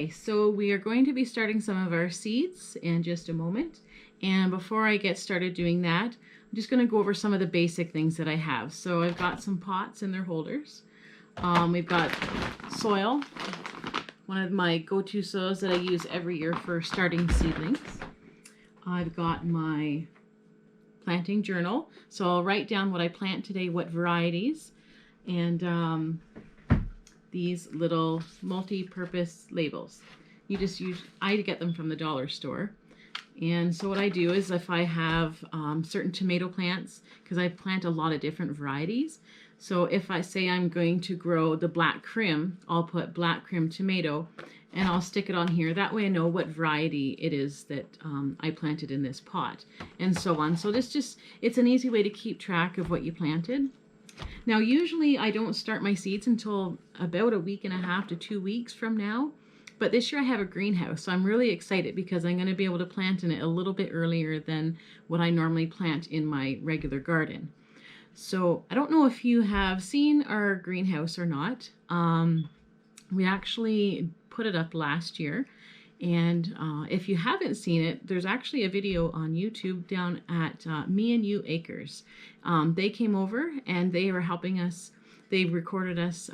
Okay, so we are going to be starting some of our seeds in just a moment. And before I get started doing that, I'm just going to go over some of the basic things that I have. So I've got some pots and their holders. We've got soil, one of my go-to soils that I use every year for starting seedlings. I've got my planting journal. So I'll write down what I plant today, what varieties, and these little multi-purpose labels. I get them from the dollar store. And so what I do is if I have certain tomato plants, because I plant a lot of different varieties. So if I say I'm going to grow the black krim, I'll put black krim tomato and I'll stick it on here. That way I know what variety it is that I planted in this pot and so on. So it's an easy way to keep track of what you planted. Now, usually I don't start my seeds until about a week and a half to 2 weeks from now. But this year I have a greenhouse, so I'm really excited because I'm going to be able to plant in it a little bit earlier than what I normally plant in my regular garden. So I don't know if you have seen our greenhouse or not. We actually put it up last year. And if you haven't seen it, there's actually a video on YouTube down at Me and You Acres. They came over and they were helping us. They recorded us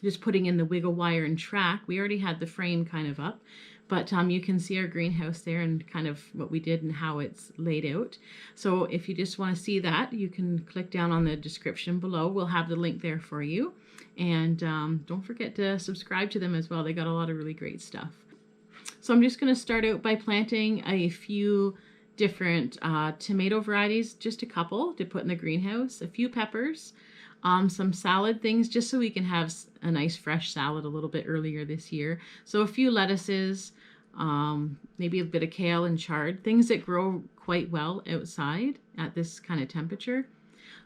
just putting in the wiggle wire and track. We already had the frame kind of up, but you can see our greenhouse there and kind of what we did and how it's laid out. So if you just want to see that, you can click down on the description below. We'll have the link there for you. And don't forget to subscribe to them as well. They got a lot of really great stuff. So I'm just going to start out by planting a few different tomato varieties, just a couple to put in the greenhouse, a few peppers, some salad things, just so we can have a nice fresh salad a little bit earlier this year. So a few lettuces, maybe a bit of kale and chard, things that grow quite well outside at this kind of temperature.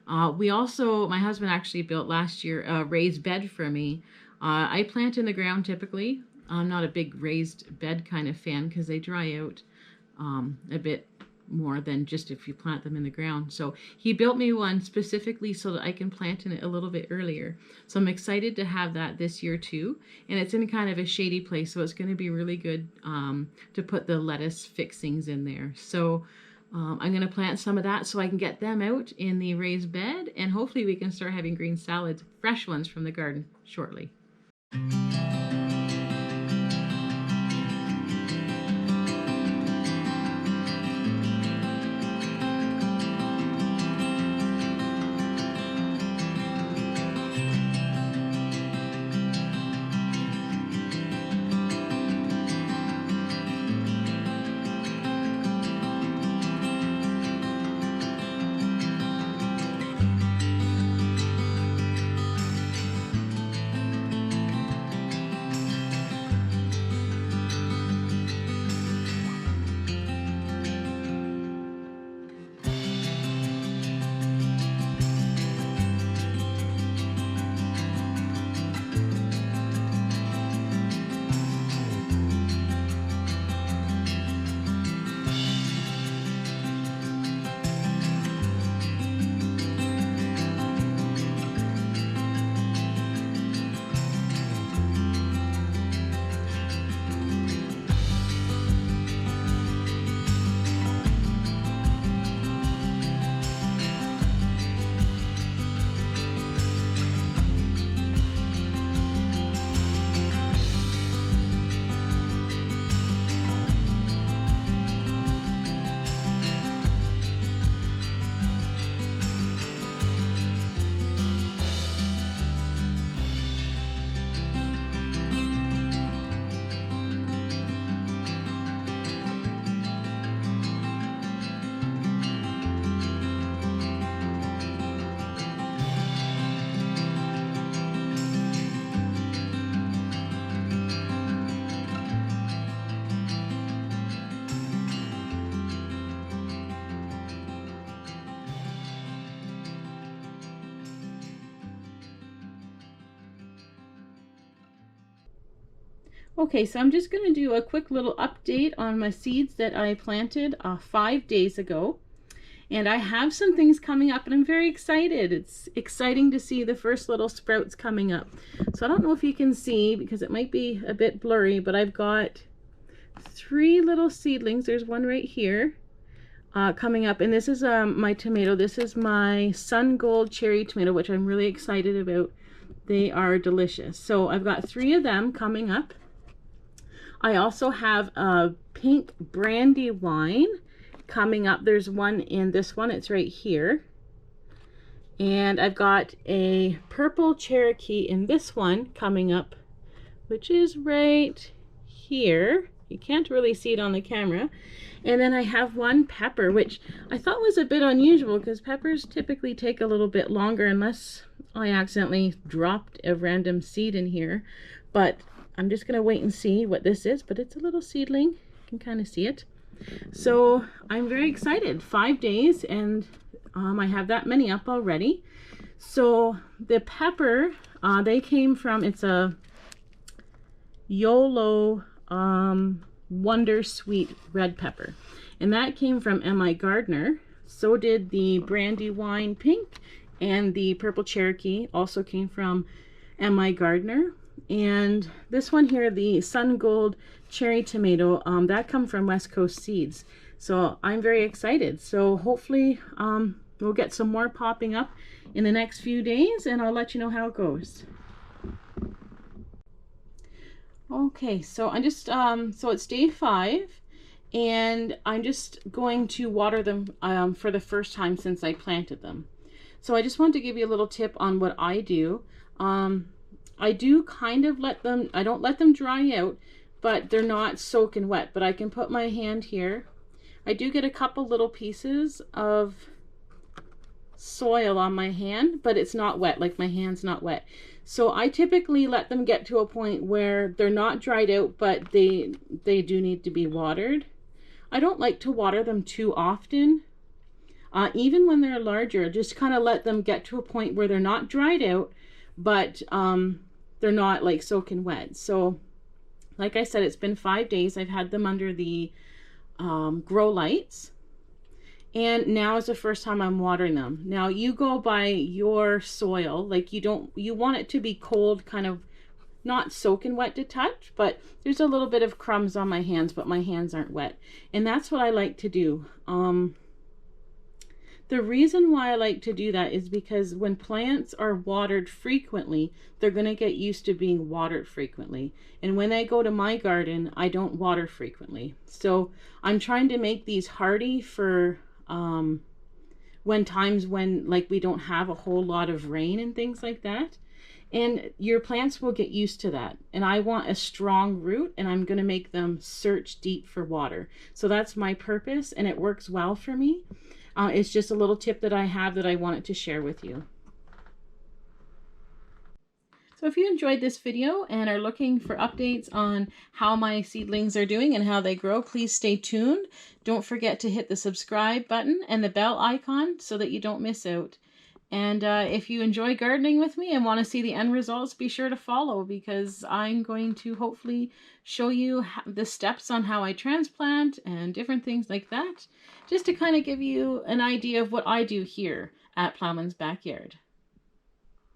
My husband actually built last year a raised bed for me. I plant in the ground typically. I'm not a big raised bed kind of fan because they dry out a bit more than just if you plant them in the ground. So he built me one specifically so that I can plant in it a little bit earlier. So I'm excited to have that this year too. And it's in kind of a shady place, so it's going to be really good to put the lettuce fixings in there. So I'm going to plant some of that so I can get them out in the raised bed, and hopefully we can start having green salads, fresh ones from the garden shortly. Okay, so I'm just going to do a quick little update on my seeds that I planted 5 days ago. And I have some things coming up and I'm very excited. It's exciting to see the first little sprouts coming up. So I don't know if you can see because it might be a bit blurry, but I've got 3 little seedlings. There's one right here coming up. And this is my tomato. This is my Sun Gold cherry tomato, which I'm really excited about. They are delicious. So I've got 3 of them coming up. I also have a pink Brandywine coming up. There's one in this one. It's right here. And I've got a purple Cherokee in this one coming up, which is right here. You can't really see it on the camera. And then I have one pepper, which I thought was a bit unusual because peppers typically take a little bit longer unless I accidentally dropped a random seed in here. But I'm just going to wait and see what this is. But it's a little seedling. You can kind of see it. So I'm very excited. 5 days and I have that many up already. So the pepper, they came from, it's a YOLO Wonder Sweet red pepper. And that came from M.I. Gardner. So did the Brandywine pink, and the purple Cherokee also came from M.I. Gardner. And this one here, the Sun Gold cherry tomato, that come from West Coast Seeds. So I'm very excited. So hopefully we'll get some more popping up in the next few days, and I'll let you know how it goes. Okay, so I'm just so it's day 5, and I'm just going to water them for the first time since I planted them. So I just wanted to give you a little tip on what I do. I do kind of let them, I don't let them dry out, but they're not soaking wet. But I can put my hand here. I do get a couple little pieces of soil on my hand, but it's not wet, like my hand's not wet. So I typically let them get to a point where they're not dried out, but they do need to be watered. I don't like to water them too often. Even when they're larger, just kind of let them get to a point where they're not dried out, but they're not like soaking wet. So like I said, it's been 5 days. I've had them under the grow lights, and now is the first time I'm watering them. Now you go by your soil, like you want it to be cold, kind of not soaking wet to touch, but there's a little bit of crumbs on my hands, but my hands aren't wet. And that's what I like to do. The reason why I like to do that is because when plants are watered frequently, they're going to get used to being watered frequently. And when I go to my garden, I don't water frequently. So I'm trying to make these hardy for when times when like we don't have a whole lot of rain and things like that. And your plants will get used to that. And I want a strong root, and I'm going to make them search deep for water. So that's my purpose, and it works well for me. It's just a little tip that I have that I wanted to share with you. So if you enjoyed this video and are looking for updates on how my seedlings are doing and how they grow, please stay tuned. Don't forget to hit the subscribe button and the bell icon so that you don't miss out. And if you enjoy gardening with me and want to see the end results, be sure to follow, because I'm going to hopefully show you the steps on how I transplant and different things like that, just to kind of give you an idea of what I do here at Plowman's Backyard.